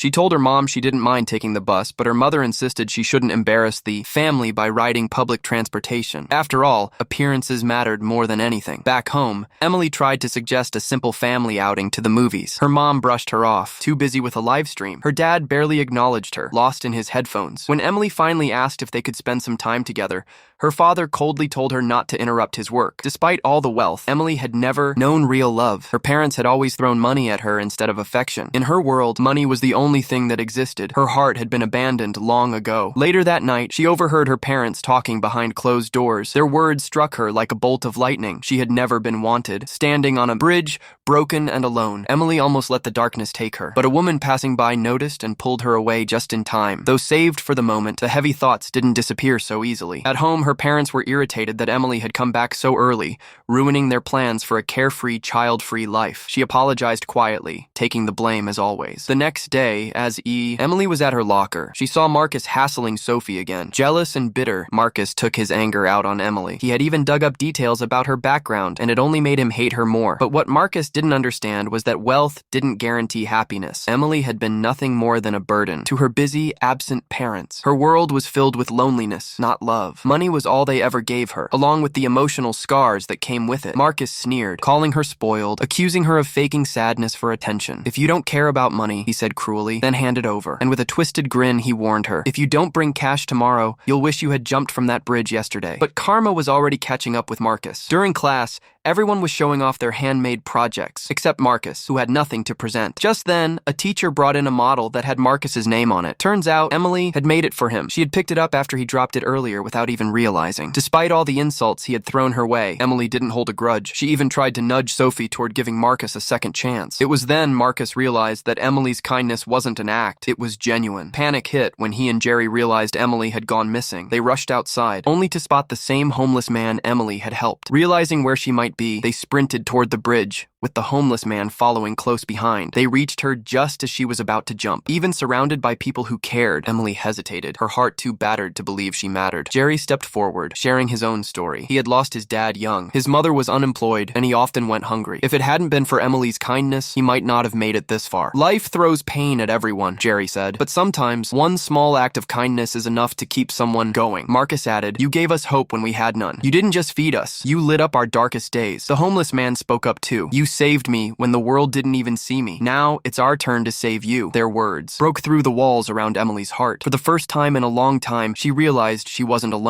She told her mom she didn't mind taking the bus, but her mother insisted she shouldn't embarrass the family by riding public transportation. After all, appearances mattered more than anything. Back home, Emily tried to suggest a simple family outing to the movies. Her mom brushed her off, too busy with a live stream. Her dad barely acknowledged her, lost in his headphones. When Emily finally asked if they could spend some time together, her father coldly told her not to interrupt his work. Despite all the wealth, Emily had never known real love. Her parents had always thrown money at her instead of affection. In her world, money was the only thing that existed. Her heart had been abandoned long ago. Later that night, she overheard her parents talking behind closed doors. Their words struck her like a bolt of lightning. She had never been wanted. Standing on a bridge, broken and alone, Emily almost let the darkness take her. But a woman passing by noticed and pulled her away just in time. Though saved for the moment, the heavy thoughts didn't disappear so easily. At home, her parents were irritated that Emily had come back so early, ruining their plans for a carefree, child-free life. She apologized quietly, taking the blame as always. The next day, Emily was at her locker. She saw Marcus hassling Sophie again. Jealous and bitter, Marcus took his anger out on Emily. He had even dug up details about her background, and it only made him hate her more. But what Marcus didn't understand was that wealth didn't guarantee happiness. Emily had been nothing more than a burden to her busy, absent parents. Her world was filled with loneliness, not love. Money was all they ever gave her, along with the emotional scars that came with it. Marcus sneered, calling her spoiled, accusing her of faking sadness for attention. "If you don't care about money," he said cruelly, "then hand it over." And with a twisted grin, he warned her, "If you don't bring cash tomorrow, you'll wish you had jumped from that bridge yesterday." But karma was already catching up with Marcus. During class, everyone was showing off their handmade projects, except Marcus, who had nothing to present. Just then, a teacher brought in a model that had Marcus's name on it. Turns out, Emily had made it for him. She had picked it up after he dropped it earlier without even realizing. Despite all the insults he had thrown her way, Emily didn't hold a grudge. She even tried to nudge Sophie toward giving Marcus a second chance. It was then Marcus realized that Emily's kindness wasn't an act, it was genuine. Panic hit when he and Jerry realized Emily had gone missing. They rushed outside, only to spot the same homeless man Emily had helped. Realizing where she might be, they sprinted toward the bridge, with the homeless man following close behind. They reached her just as she was about to jump. Even surrounded by people who cared, Emily hesitated, her heart too battered to believe she mattered. Jerry stepped forward, sharing his own story. He had lost his dad young. His mother was unemployed, and he often went hungry. If it hadn't been for Emily's kindness, he might not have made it this far. "Life throws pain at everyone," Jerry said, "but sometimes one small act of kindness is enough to keep someone going." Marcus added, "You gave us hope when we had none. You didn't just feed us, you lit up our darkest days." The homeless man spoke up too. "You saved me when the world didn't even see me. Now it's our turn to save you." Their words broke through the walls around Emily's heart. For the first time in a long time, she realized she wasn't alone.